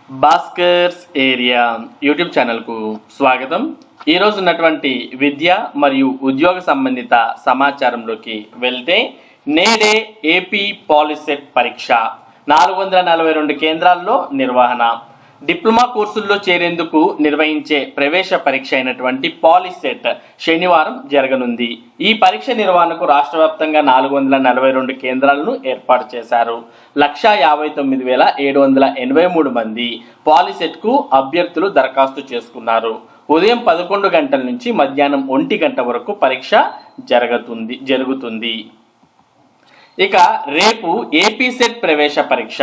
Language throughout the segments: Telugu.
భాస్కర్స్ ఏరియా యూట్యూబ్ ఛానల్కు స్వాగతం. ఈరోజు ఉన్నటువంటి విద్య మరియు ఉద్యోగ సంబంధిత సమాచారంలోకి వెళ్తే, నేడే ఏపీ పాలిసెట్ పరీక్ష 442 కేంద్రాల్లో నిర్వహణ. డిప్లొమా కోర్సుల్లో చేరేందుకు నిర్వహించే ప్రవేశ పరీక్ష అయినటువంటి పాలిసెట్ శనివారం జరగనుంది. ఈ పరీక్ష నిర్వహణకు రాష్ట్ర వ్యాప్తంగా 442 కేంద్రాలను ఏర్పాటు చేశారు. 1,59,783 మంది పాలిసెట్కు అభ్యర్థులు దరఖాస్తు చేసుకున్నారు. ఉదయం 11 గంటల నుంచి మధ్యాహ్నం 1 గంట వరకు పరీక్ష జరుగుతుంది. ఇక రేపు ఏపీ సెట్ ప్రవేశ పరీక్ష.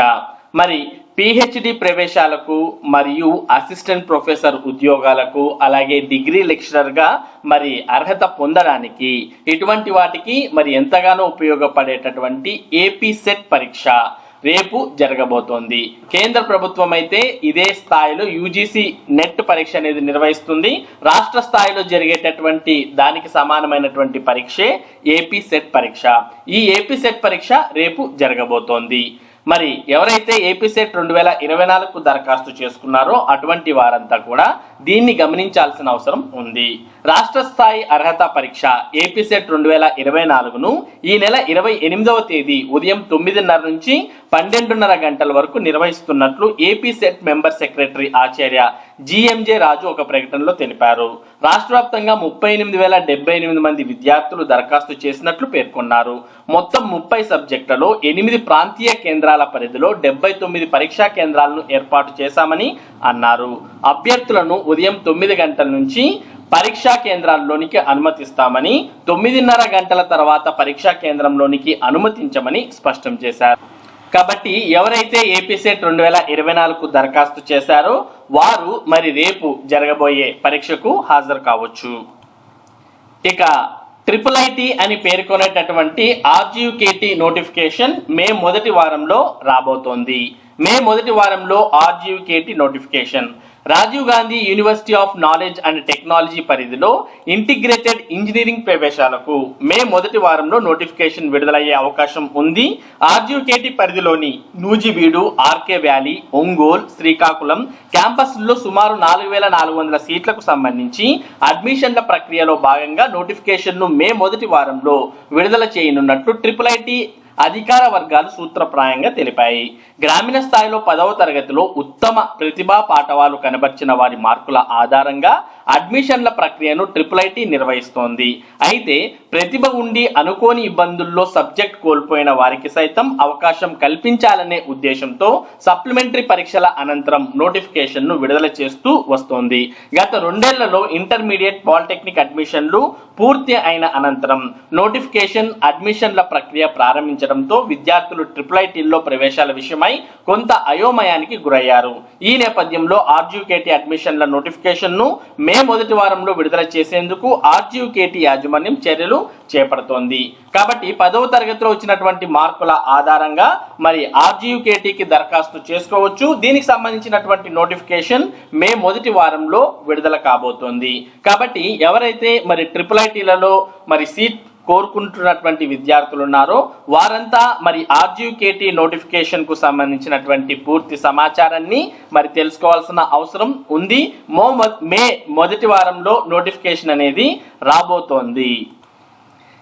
మరి పిహెచ్డి ప్రవేశాలకు మరియు అసిస్టెంట్ ప్రొఫెసర్ ఉద్యోగాలకు, అలాగే డిగ్రీ లెక్చరర్గా మరి అర్హత పొందడానికి, ఇటువంటి వాటికి మరి ఎంతగానో ఉపయోగపడేటటువంటి ఏపీ సెట్ పరీక్ష రేపు జరగబోతోంది. కేంద్ర ప్రభుత్వం అయితే ఇదే స్థాయిలో యూజీసీ నెట్ పరీక్ష అనేది నిర్వహిస్తుంది. రాష్ట్ర స్థాయిలో జరిగేటటువంటి దానికి సమానమైనటువంటి పరీక్షే ఏపీ సెట్ పరీక్ష. ఈ ఏపీ సెట్ పరీక్ష రేపు జరగబోతోంది. మరి ఎవరైతే ఏపీ సెట్ 2024కు దరఖాస్తు చేసుకున్నారో అటువంటి వారంతా కూడా దీన్ని గమనించాల్సిన అవసరం ఉంది. రాష్ట్ర స్థాయి అర్హత పరీక్ష ఏపీ సెట్ 2024ను ఈ నెల 28వ తేదీ ఉదయం 9:30 నుంచి 12:30 గంటల వరకు నిర్వహిస్తున్నట్లు ఏపీ సెట్ మెంబర్ సెక్రటరీ ఆచార్య జిఎంజే రాజు ఒక ప్రకటనలో తెలిపారు. రాష్ట్ర వ్యాప్తంగా 38,078 మంది విద్యార్థులు దరఖాస్తు చేసినట్లు పేర్కొన్నారు. మొత్తం 30 సబ్జెక్టులలో 8 ప్రాంతీయ కేంద్రాల పరిధిలో 79 పరీక్షా కేంద్రాలను ఏర్పాటు చేశామని అన్నారు. అభ్యర్థులను ఉదయం 9 గంటల నుంచి పరీక్షా కేంద్రాల్లోనికి అనుమతిస్తామని, 9:30 గంటల తర్వాత పరీక్షా కేంద్రంలోనికి అనుమతించమని స్పష్టం చేశారు. కాబట్టి ఎవరైతే ఏపీ సెట్ 2024కు దరఖాస్తు చేశారో వారు మరి రేపు జరగబోయే పరీక్షకు హాజరు కావచ్చు. ఇక IIIT అని పేర్కొనేటటువంటి RGUKT నోటిఫికేషన్ మే మొదటి వారంలో రాబోతోంది. మే మొదటి వారంలో RGUKT notification Rajiv Gandhi university of knowledge and technology పరిధిలో ఇంటిగ్రేటెడ్ ఇంజనీరింగ్ ప్రవేశాలకు మే మొదటి వారంలో నోటిఫికేషన్ విడుదలయ్యే అవకాశం ఉంది. RGUKT పరిధిలోని నూజివీడు, ఆర్కే వ్యాలీ, ఒంగోలు, శ్రీకాకుళం క్యాంపస్ల్లో సుమారు 4,400 సీట్లకు సంబంధించి అడ్మిషన్ల ప్రక్రియలో భాగంగా నోటిఫికేషన్ను మే మొదటి వారంలో విడుదల చేయనున్నట్లు IIIT అధికార వర్గాలు సూత్రప్రాయంగా తెలిపాయి. గ్రామీణ స్థాయిలో 10వ తరగతిలో ఉత్తమ ప్రతిభా పాఠవాలు కనబర్చిన వారి మార్కుల ఆధారంగా అడ్మిషన్ల ప్రక్రియను IIIT నిర్వహిస్తోంది. అయితే ప్రతిభ ఉండి అనుకోని ఇబ్బందుల్లో సబ్జెక్ట్ కోల్పోయిన వారికి సైతం అవకాశం కల్పించాలనే ఉద్దేశంతో సప్లిమెంటరీ పరీక్షల అనంతరం నోటిఫికేషన్ను విడుదల చేస్తూ వస్తోంది. గత 2 ఏళ్లలో ఇంటర్మీడియట్, పాలిటెక్నిక్ అడ్మిషన్లు పూర్తి అయిన అనంతరం నోటిఫికేషన్ అడ్మిషన్ల ప్రక్రియ ప్రారంభించడంతో విద్యార్థులు IIITలో ప్రవేశాల విషయమై కొంత అయోమయానికి గురయ్యారు. ఈ నేపథ్యంలో RGUKT అడ్మిషన్ల నోటిఫికేషన్ను మే మొదటి వారంలో విడుదల చేసేందుకు RGUKT యాజమాన్యం చర్యలు చేపడుతోంది. కాబట్టి 10వ తరగతిలో వచ్చినటువంటి మార్కుల ఆధారంగా మరి RGUKTకి దరఖాస్తు చేసుకోవచ్చు. దీనికి సంబంధించినటువంటి నోటిఫికేషన్ మే మొదటి వారంలో విడుదల కాబోతోంది. కాబట్టి ఎవరైతే మరి IIITలలో మరి సీట్ కోరుకుంటున్నటువంటి విద్యార్థులు ఉన్నారో వారంతా మరి RGUKT నోటిఫికేషన్ కు సంబంధించినటువంటి పూర్తి సమాచారాన్ని మరి తెలుసుకోవాల్సిన అవసరం ఉంది. మే మొదటి వారంలో నోటిఫికేషన్ అనేది రాబోతోంది.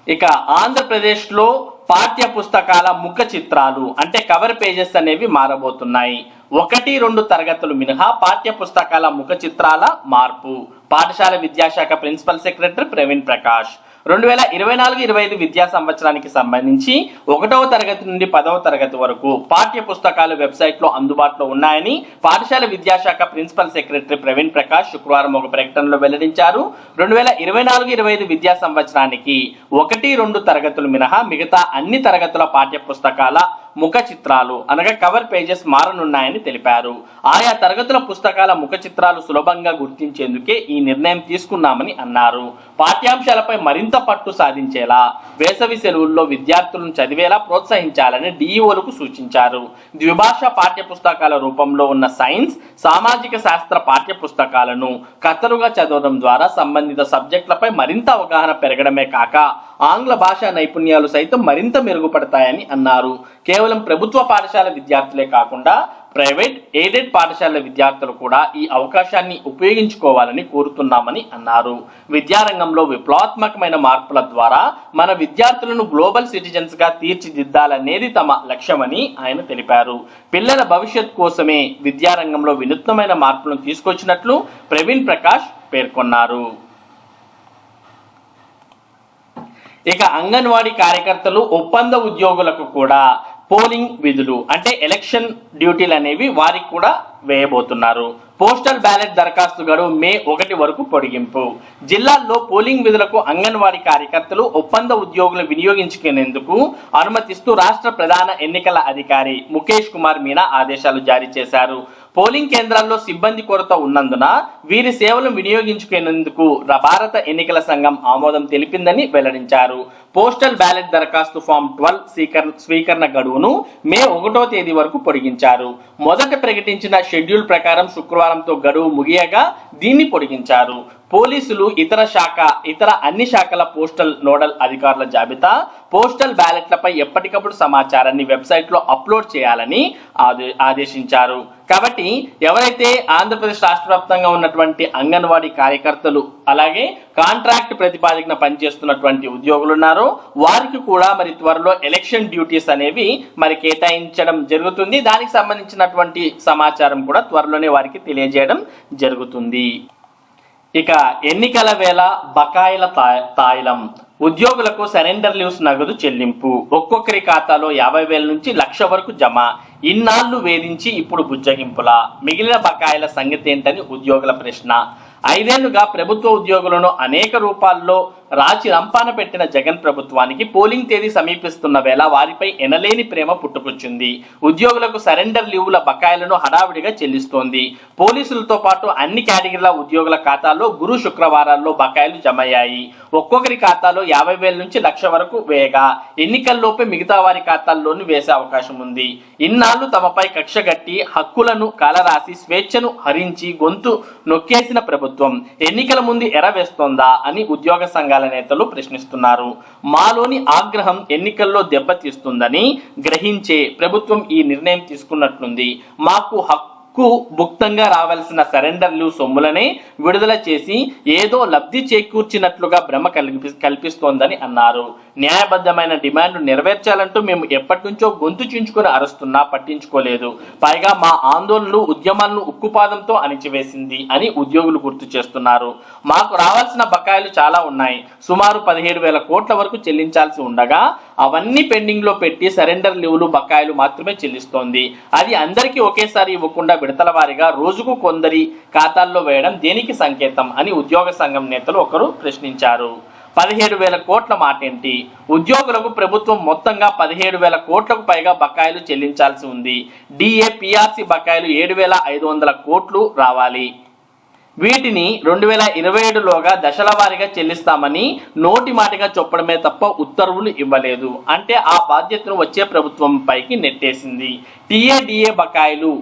ఇక ఆంధ్రప్రదేశ్లో పాఠ్య పుస్తకాల ముఖ చిత్రాలు అంటే కవర్ పేజెస్ అనేవి మారబోతున్నాయి. 1-2 తరగతులు మినహా పాఠ్య పుస్తకాల ముఖ చిత్రాల మార్పు. పాఠశాల విద్యాశాఖ ప్రిన్సిపల్ సెక్రటరీ ప్రవీణ్ ప్రకాష్ 2024-25 విద్యా సంవత్సరానికి సంబంధించి 1వ తరగతి నుండి 10వ తరగతి వరకు పాఠ్య పుస్తకాలు వెబ్సైట్లో అందుబాటులో ఉన్నాయని పాఠశాల విద్యాశాఖ ప్రిన్సిపల్ సెక్రటరీ ప్రవీణ్ ప్రకాష్ శుక్రవారం ఒక ప్రకటనలో వెల్లడించారు. 2024-25 విద్యా సంవత్సరానికి 1-2 తరగతులు మినహా మిగతా అన్ని తరగతుల పాఠ్య పుస్తకాల ముఖ చిత్రాలు అనగా కవర్ పేజెస్ మారనున్నాయని తెలిపారు. ఆయా తరగతుల పుస్తకాల ముఖ చిత్రాలు సులభంగా గుర్తించేందుకే ఈ నిర్ణయం తీసుకున్నామని అన్నారు. పాఠ్యాంశాలపై మరింత పట్టు సాధించేలా వేసవి సెలవుల్లో విద్యార్థులను చదివేలా ప్రోత్సహించాలని డిఈఓలకు సూచించారు. ద్విభాష పాఠ్య పుస్తకాల రూపంలో ఉన్న సైన్స్, సామాజిక శాస్త్ర పాఠ్య పుస్తకాలను కథలుగా చదవడం ద్వారా సంబంధిత సబ్జెక్టులపై మరింత అవగాహన పెరగడమే కాక ఆంగ్ల భాషా నైపుణ్యాలు సైతం మరింత మెరుగుపడతాయని అన్నారు. కేవలం కేవలం ప్రభుత్వ పాఠశాల విద్యార్థులే కాకుండా ప్రైవేట్ ఎయిడెడ్ పాఠశాలల విద్యార్థులు కూడా ఈ అవకాశాన్ని ఉపయోగించుకోవాలని కోరుతున్నామని అన్నారు. విద్యారంగంలో విప్లవాత్మకమైన మార్పుల ద్వారా మన విద్యార్థులను గ్లోబల్ సిటిజన్స్ గా తీర్చిదిద్దాలనేది తమ లక్ష్యమని ఆయన తెలిపారు. పిల్లల భవిష్యత్ కోసమే విద్యారంగంలో వినూత్నమైన మార్పులను తీసుకొచ్చినట్లు ప్రవీణ్ ప్రకాష్ పేర్కొన్నారు. ఇక అంగన్వాడీ కార్యకర్తలు ఒప్పంద ఉద్యోగులకు కూడా పోలింగ్ విధులు అంటే ఎలక్షన్ డ్యూటీలు అనేవి వారికి కూడా వేయబోతున్నారు. పోస్టల్ బ్యాలెట్ దరఖాస్తు గడువు మే 1 వరకు పొడిగింపు. జిల్లాల్లో పోలింగ్ విధులకు అంగన్వాడీ కార్యకర్తలు ఒప్పంద ఉద్యోగులు వినియోగించుకునేందుకు అనుమతిస్తూ రాష్ట్ర ప్రధాన ఎన్నికల అధికారి ముఖేష్ కుమార్ మీనా ఆదేశాలు జారీ చేశారు. పోలింగ్ కేంద్రాల్లో సిబ్బంది కొరత ఉన్నందున వీరి సేవలను వినియోగించుకునేందుకు భారత ఎన్నికల సంఘం ఆమోదం తెలిపిందని వెల్లడించారు. పోస్టల్ బ్యాలెట్ దరఖాస్తు ఫామ్ 12 స్వీకరణ గడువును మే 1వ తేదీ వరకు పొడిగించారు. మొదట ప్రకటించిన షెడ్యూల్ ప్రకారం శుక్రవారంతో గడువు ముగియగా దీన్ని పొడిగించారు. పోలీసులు ఇతర అన్ని శాఖల పోస్టల్ నోడల్ అధికారుల జాబితా పోస్టల్ బ్యాలెట్లపై ఎప్పటికప్పుడు సమాచారాన్ని వెబ్సైట్ లో అప్లోడ్ చేయాలని ఆదేశించారు. కాబట్టి ఎవరైతే ఆంధ్రప్రదేశ్ రాష్ట్ర వ్యాప్తంగా ఉన్నటువంటి అంగన్వాడీ కార్యకర్తలు అలాగే కాంట్రాక్ట్ ప్రతిపాదికన పనిచేస్తున్నటువంటి ఉద్యోగులు ఉన్నారో వారికి కూడా మరి త్వరలో ఎలక్షన్ డ్యూటీస్ అనేవి మరి కేటాయించడం జరుగుతుంది. దానికి సంబంధించినటువంటి సమాచారం కూడా త్వరలోనే వారికి తెలియజేయడం జరుగుతుంది. ఇక ఎన్నికల వేళ బకాయిల తాయిలం. ఉద్యోగులకు సరెండర్ లీవ్స్ నగదు చెల్లింపు. ఒక్కొక్కరి ఖాతాలో 50,000 నుంచి 1,00,000 వరకు జమ. ఇన్నాళ్లు వేధించి ఇప్పుడు బుజ్జగింపుల. మిగిలిన బకాయిల సంగతి ఏంటని ఉద్యోగుల ప్రశ్న. 5 ఏళ్లుగా ప్రభుత్వ ఉద్యోగులను అనేక రూపాల్లో రాచి రంపాన పెట్టిన జగన్ ప్రభుత్వానికి పోలింగ్ తేదీ సమీపిస్తున్న వేళ వారిపై ఎనలేని ప్రేమ పుట్టుకొచ్చింది. ఉద్యోగులకు సరెండర్ లీవుల బకాయిలను హడావిడిగా చెల్లిస్తోంది. పోలీసులతో పాటు అన్ని కేటగిరీల ఉద్యోగుల ఖాతాల్లో గురు శుక్రవారాల్లో బకాయిలు జమయ్యాయి. ఒక్కొక్కరి ఖాతాలో 50,000 నుంచి 1,00,000 వరకు వేయగా ఎన్నికల్లోపే మిగతా వారి ఖాతాల్లోనూ వేసే అవకాశం ఉంది. ఇన్నాళ్లు తమపై కక్షగట్టి హక్కులను కాలరాసి స్వేచ్ఛను హరించి గొంతు నొక్కేసిన ప్రభుత్వం ఎన్నికల ముందు ఎరవేస్తోందా అని ఉద్యోగ సంఘాల నేతలు ప్రశ్నిస్తున్నారు. మాలోని ఆగ్రహం ఎన్నికల్లో దెబ్బతీస్తుందని గ్రహించే ప్రభుత్వం ఈ నిర్ణయం తీసుకున్నట్లుంది. మాకు భుక్తంగా రావాల్సిన సరెండర్ లీవ్ సొమ్ములనే విడుదల చేసి ఏదో లబ్ధి చేకూర్చినట్లుగా భ్రమ కల్పిస్తోందని అన్నారు. న్యాయబద్ధమైన డిమాండ్లు నెరవేర్చాలంటూ మేము ఎప్పటి నుంచో గొంతు చించుకుని అరుస్తున్నా పట్టించుకోలేదు. పైగా మా ఆందోళనలు ఉద్యమాలను ఉక్కుపాదంతో అణిచివేసింది అని ఉద్యోగులు గుర్తు చేస్తున్నారు. మాకు రావాల్సిన బకాయిలు చాలా ఉన్నాయి. సుమారు 17,000 కోట్ల వరకు చెల్లించాల్సి ఉండగా అవన్నీ పెండింగ్ లో పెట్టి సరెండర్ లీవ్లు బకాయిలు మాత్రమే చెల్లిస్తోంది. అది అందరికీ ఒకేసారి ఇవ్వకుండా విడతల వారీగా రోజుకు కొందరి ఖాతాల్లో వేయడం దేనికి సంకేతం అని ఉద్యోగ సంఘం నేతలు ఒకరు ప్రశ్నించారు. 17,000 కోట్ల మాటేంటి? ఉద్యోగులకు ప్రభుత్వం మొత్తంగా 17,000 కోట్లకు పైగా బకాయిలు చెల్లించాల్సి ఉంది. డిఏ పిఆర్సి బకాయిలు 7,500 కోట్లు రావాలి. వీటిని 2027లోగా దశల వారీగా చెల్లిస్తామని నోటి మాటగా చెప్పడమే తప్ప ఉత్తర్వులు ఇవ్వలేదు. అంటే ఆ బాధ్యతను వచ్చే ప్రభుత్వం పైకి నెట్టేసింది. టీఏడిఏ బకాయిలు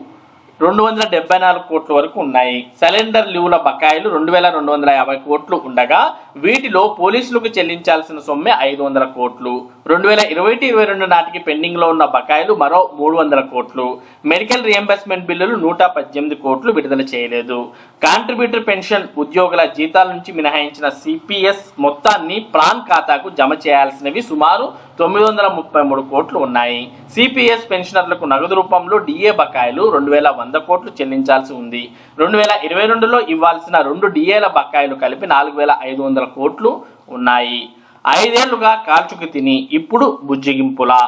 274 కోట్ల వరకు ఉన్నాయి. సిలిండర్ లీవుల బకాయిలు 2,250 కోట్లు ఉండగా వీటిలో పోలీసులకు చెల్లించాల్సిన సొమ్మె 500 కోట్లు. 2021-22 నాటికి పెండింగ్ లో ఉన్న బకాయిలు మరో 300 కోట్లు. మెడికల్ రియంబర్స్మెంట్ బిల్లులు 118 కోట్లు విడుదల చేయలేదు. కాంట్రిబ్యూటరీ పెన్షన్ ఉద్యోగుల జీతాల నుంచి మినహాయించిన సిపిఎస్ మొత్తాన్ని ప్రాన్ ఖాతాకు జమ చేయాల్సినవి సుమారు 933 కోట్లు ఉన్నాయి. సిపిఎస్ పెన్షనర్లకు నగదు రూపంలో డిఏ బకాయిలు 2,100 కోట్లు చెల్లించాల్సి ఉంది. 2022లో ఇవ్వాల్సిన 2 డిఏల బకాయిలు కలిపి 4,500 కోట్లు ఉన్నాయి. 5 ఏళ్లుగా కాల్చుకు తిని ఇప్పుడు బుజ్జిగింపులా.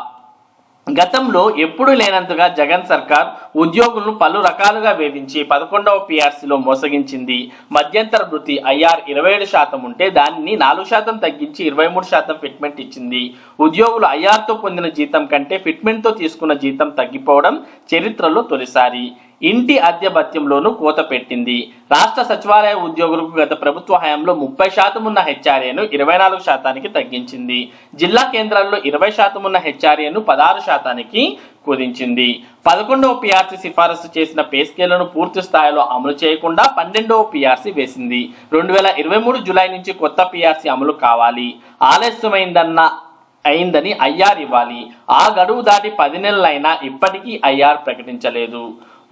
గతంలో ఎప్పుడు లేనంతగా జగన్ సర్కార్ ఉద్యోగులను పలు రకాలుగా వేధించి 11వ పిఆర్సీలో మోసగించింది. మధ్యంతర వృత్తి ఐఆర్ 27% ఉంటే దానిని 4% తగ్గించి 23% ఫిట్మెంట్ ఇచ్చింది. ఉద్యోగులు ఐఆర్తో పొందిన జీతం కంటే ఫిట్మెంట్తో తీసుకున్న జీతం తగ్గిపోవడం చరిత్రలో తొలిసారి. ఇంటి అద్దె భత్యంలోనూ కోత పెట్టింది. రాష్ట్ర సచివాలయ ఉద్యోగులకు గత ప్రభుత్వ హయాంలో 30% ఉన్న హెచ్ఆర్ఏను 24%కి తగ్గించింది. జిల్లా కేంద్రాల్లో 20% ఉన్న హెచ్ఆర్ఏను 16%కి కుదించింది. 11వ పిఆర్సీ సిఫారసు చేసిన పే స్కేళ్లను పూర్తి స్థాయిలో అమలు చేయకుండా 12వ పిఆర్సీ వేసింది. 2023 జూలై నుంచి కొత్త పిఆర్సీ అమలు కావాలి. ఆలస్యమైందన్న అయిందని ఐఆర్ ఇవ్వాలి. ఆ గడువు దాటి 10 నెలలైనా ఇప్పటికీ ఐఆర్ ప్రకటించలేదు.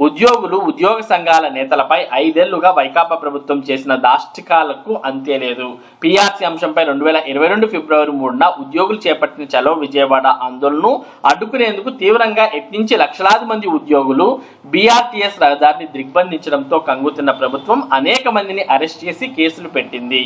ఉద్యోగులు, ఉద్యోగ సంఘాల నేతలపై 5 ఏళ్లుగా వైకాపా ప్రభుత్వం చేసిన దాష్టికాలకు అంతే లేదు. పీఆర్సీ అంశంపై 2022 ఫిబ్రవరి 3న ఉద్యోగులు చేపట్టిన చలో విజయవాడ ఆందోళనను అడ్డుకునేందుకు తీవ్రంగా యత్నించి లక్షలాది మంది ఉద్యోగులు బీఆర్టీఎస్ రహదారిని దిగ్బంధించడంతో కంగుతిన్న ప్రభుత్వం అనేక మందిని అరెస్ట్ చేసి కేసులు పెట్టింది.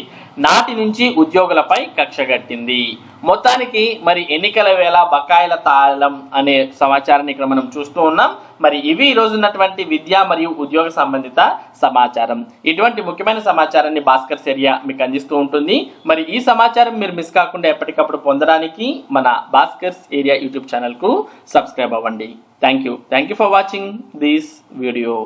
నాటి నుంచి ఉద్యోగులపై కక్షగట్టింది. మొత్తానికి మరి ఎన్నికల వేళ బకాయిల తాళం అనే సమాచారాన్ని ఇక్కడ మనం చూస్తూ ఉన్నాం. మరి ఇవి ఈ రోజు ఉన్నటువంటి విద్య మరియు ఉద్యోగ సంబంధిత సమాచారం. ఇటువంటి ముఖ్యమైన సమాచారాన్ని భాస్కర్స్ ఏరియా మీకు అందిస్తూ ఉంటుంది. మరి ఈ సమాచారం మీరు మిస్ కాకుండా ఎప్పటికప్పుడు పొందడానికి మన భాస్కర్స్ ఏరియా యూట్యూబ్ ఛానల్ కు సబ్స్క్రైబ్ అవ్వండి. Thank you for watching this video.